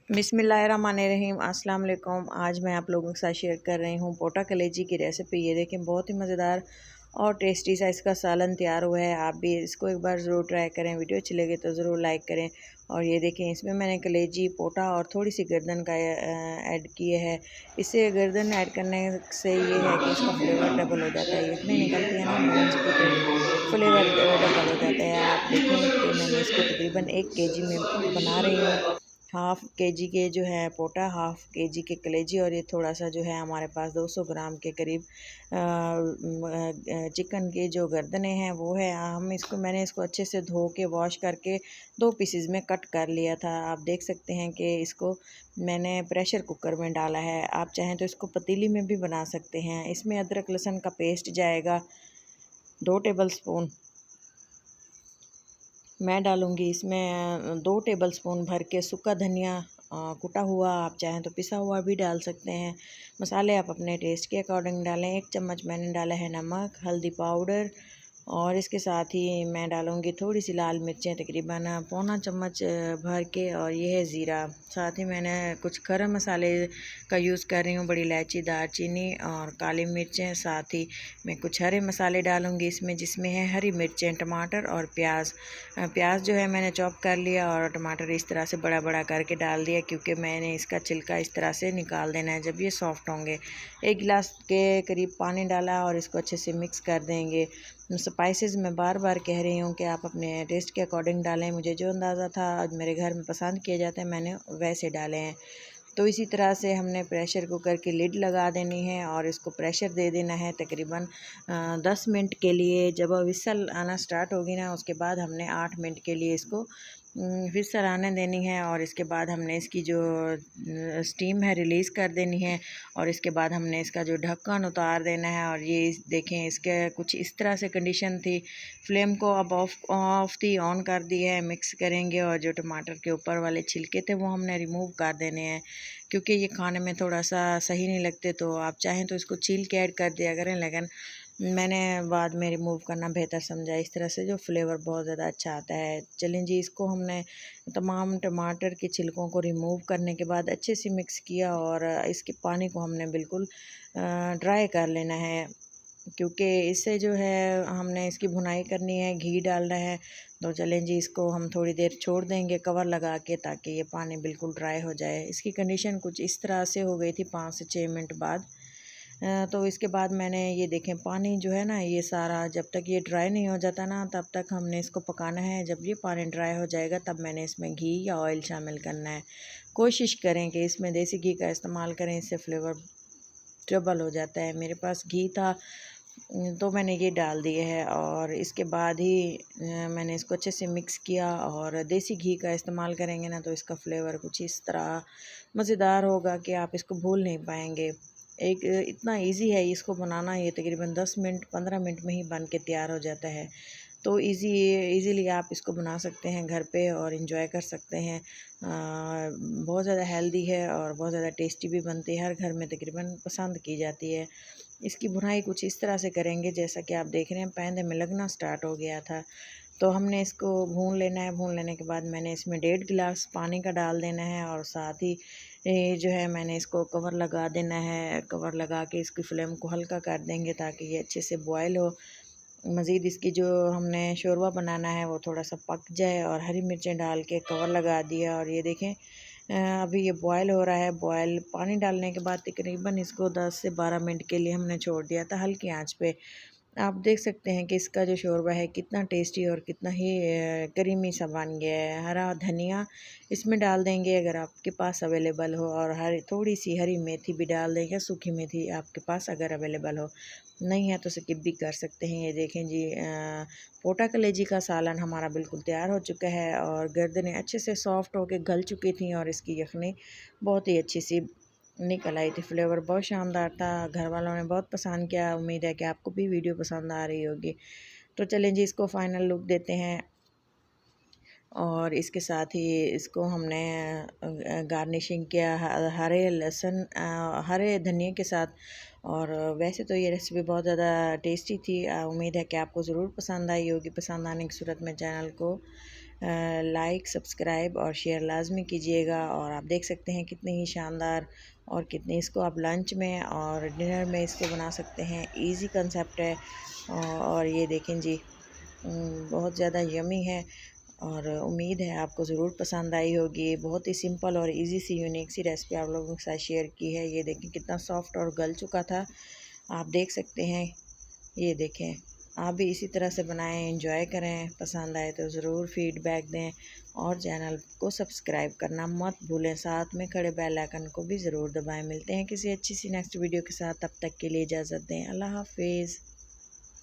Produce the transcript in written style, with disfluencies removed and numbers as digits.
बिस्मिल्लाहिर्रहमानिर्रहीम अस्सलाम वालेकुम। आज मैं आप लोगों के साथ शेयर कर रही हूँ पोटा कलेजी की रेसिपी। ये देखें, बहुत ही मज़ेदार और टेस्टी सा इसका सालन तैयार हुआ है। आप भी इसको एक बार ज़रूर ट्राई करें। वीडियो अच्छी लगे तो ज़रूर लाइक करें। और ये देखें, इसमें मैंने कलेजी, पोटा और थोड़ी सी गर्दन का ऐड किए है। इससे गर्दन ऐड करने से ये है कि इसका फ्लेवर डबल हो जाता है। यखनी निकलती है ना बोन्स की, तो फ्लेवर डबल हो जाता है। आप देखें कि मैंने इसको तकरीबन 1 kg में बना रही हूँ। हाफ़ के जी के जो है पोटा, हाफ़ के जी के कलेजी, और ये थोड़ा सा जो है हमारे पास 200 ग्राम के करीब चिकन की जो गर्दनें हैं वो है। मैंने इसको अच्छे से धो के वॉश करके 2 पीसेस में कट कर लिया था। आप देख सकते हैं कि इसको मैंने प्रेशर कुकर में डाला है। आप चाहें तो इसको पतीली में भी बना सकते हैं। इसमें अदरक लहसुन का पेस्ट जाएगा 2 टेबल स्पून। मैं डालूँगी इसमें 2 टेबलस्पून भर के सूखा धनिया कुटा हुआ। आप चाहें तो पिसा हुआ भी डाल सकते हैं। मसाले आप अपने टेस्ट के अकॉर्डिंग डालें। 1 चम्मच मैंने डाला है नमक, हल्दी पाउडर, और इसके साथ ही मैं डालूँगी थोड़ी सी लाल मिर्चें, तकरीबन पौना चम्मच भर के, और ये है ज़ीरा। साथ ही मैंने कुछ गरम मसाले का यूज़ कर रही हूँ, बड़ी इलायची, दालचीनी और काली मिर्चें। साथ ही मैं कुछ हरे मसाले डालूँगी इसमें, जिसमें है हरी मिर्चें, टमाटर और प्याज। प्याज जो है मैंने चॉप कर लिया, और टमाटर इस तरह से बड़ा बड़ा करके डाल दिया, क्योंकि मैंने इसका छिलका इस तरह से निकाल देना है जब ये सॉफ्ट होंगे। 1 गिलास के करीब पानी डाला और इसको अच्छे से मिक्स कर देंगे। स्पाइसेस मैं बार बार कह रही हूँ कि आप अपने टेस्ट के अकॉर्डिंग डालें। मुझे जो अंदाज़ा था आज मेरे घर में पसंद किए जाते हैं, मैंने वैसे डाले हैं। तो इसी तरह से हमने प्रेशर कुकर की लिड लगा देनी है और इसको प्रेशर दे देना है तकरीबन 10 मिनट के लिए। जब विसल आना स्टार्ट होगी ना, उसके बाद हमने 8 मिनट के लिए इसको विसल आने देनी है, और इसके बाद हमने इसकी जो स्टीम है रिलीज़ कर देनी है, और इसके बाद हमने इसका जो ढक्कन उतार देना है। और ये देखें, इसके कुछ इस तरह से कंडीशन थी। फ्लेम को अब ऑफ थी, ऑन कर दी है। मिक्स करेंगे, और जो टमाटर के ऊपर वाले छिलके थे वो हमने रिमूव कर देने हैं, क्योंकि ये खाने में थोड़ा सा सही नहीं लगते। तो आप चाहें तो इसको छील के ऐड कर दिया करें, लेकिन मैंने बाद में रिमूव करना बेहतर समझा। इस तरह से जो फ्लेवर बहुत ज़्यादा अच्छा आता है। चलें जी, इसको हमने तमाम टमाटर के छिलकों को रिमूव करने के बाद अच्छे से मिक्स किया, और इसके पानी को हमने बिल्कुल ड्राई कर लेना है, क्योंकि इससे जो है हमने इसकी भुनाई करनी है, घी डालना है। तो चलें जी, इसको हम थोड़ी देर छोड़ देंगे कवर लगा के, ताकि ये पानी बिल्कुल ड्राई हो जाए। इसकी कंडीशन कुछ इस तरह से हो गई थी 5 से 6 मिनट बाद। तो इसके बाद मैंने ये देखें, पानी जो है ना, ये सारा जब तक ये ड्राई नहीं हो जाता ना, तब तक हमने इसको पकाना है। जब ये पानी ड्राई हो जाएगा तब मैंने इसमें घी या ऑयल शामिल करना है। कोशिश करें कि इसमें देसी घी का इस्तेमाल करें, इससे फ्लेवर डबल हो जाता है। मेरे पास घी था तो मैंने ये डाल दिए है, और इसके बाद ही मैंने इसको अच्छे से मिक्स किया। और देसी घी का इस्तेमाल करेंगे ना, तो इसका फ्लेवर कुछ इस तरह मज़ेदार होगा कि आप इसको भूल नहीं पाएंगे। इतना इजी है इसको बनाना, ये तकरीबन 10 मिनट 15 मिनट में ही बन के तैयार हो जाता है। तो इजीली आप इसको बना सकते हैं घर पे और इन्जॉय कर सकते हैं। बहुत ज़्यादा हेल्दी है और बहुत ज़्यादा टेस्टी भी बनती है, हर घर में तकरीबन पसंद की जाती है। इसकी भुनाई कुछ इस तरह से करेंगे, जैसा कि आप देख रहे हैं पैंदे में लगना स्टार्ट हो गया था। तो हमने इसको भून लेना है। भून लेने के बाद मैंने इसमें 1.5 गिलास पानी का डाल देना है, और साथ ही जो है मैंने इसको कवर लगा देना है। कवर लगा के इसकी फ्लेम को हल्का कर देंगे, ताकि ये अच्छे से बॉयल हो। मज़ीद इसकी जो हमने शोरबा बनाना है वो थोड़ा सा पक जाए, और हरी मिर्चें डाल के कवर लगा दिया। और ये देखें, अभी ये बॉयल हो रहा है। बॉयल पानी डालने के बाद तकरीबन इसको 10 से 12 मिनट के लिए हमने छोड़ दिया था हल्की आंच पे। आप देख सकते हैं कि इसका जो शोरबा है कितना टेस्टी और कितना ही करीमी सा बन गया है। हरा धनिया इसमें डाल देंगे अगर आपके पास अवेलेबल हो, और थोड़ी सी हरी मेथी भी डाल देंगे, सूखी मेथी आपके पास अगर अवेलेबल हो। नहीं है तो स्किप भी कर सकते हैं। ये देखें जी, पोटा कलेजी का सालन हमारा बिल्कुल तैयार हो चुका है, और गर्दनें अच्छे से सॉफ्ट होकर गल चुकी थी, और इसकी यखनी बहुत ही अच्छी सी निकल आई थी। फ्लेवर बहुत शानदार था, घर वालों ने बहुत पसंद किया। उम्मीद है कि आपको भी वीडियो पसंद आ रही होगी। तो चलें जी, इसको फाइनल लुक देते हैं, और इसके साथ ही इसको हमने गार्निशिंग किया हरे लहसुन हरे धनिए के साथ। और वैसे तो ये रेसिपी बहुत ज़्यादा टेस्टी थी। उम्मीद है कि आपको ज़रूर पसंद आई होगी। पसंद आने की सूरत में चैनल को लाइक, सब्सक्राइब और शेयर लाजमी कीजिएगा। और आप देख सकते हैं कितने ही शानदार और कितने इसको आप लंच में और डिनर में इसको बना सकते हैं। इजी कंसेप्ट है और ये देखें जी, बहुत ज़्यादा यमी है और उम्मीद है आपको ज़रूर पसंद आई होगी। बहुत ही सिंपल और इजी सी यूनिक सी रेसिपी आप लोगों के साथ शेयर की है। ये देखें कितना सॉफ्ट और गल चुका था, आप देख सकते हैं। ये देखें, आप भी इसी तरह से बनाएं, एंजॉय करें। पसंद आए तो ज़रूर फीडबैक दें और चैनल को सब्सक्राइब करना मत भूलें। साथ में खड़े बेल आइकन को भी ज़रूर दबाएं। मिलते हैं किसी अच्छी सी नेक्स्ट वीडियो के साथ, तब तक के लिए इजाज़त दें। अल्लाह हाफिज़।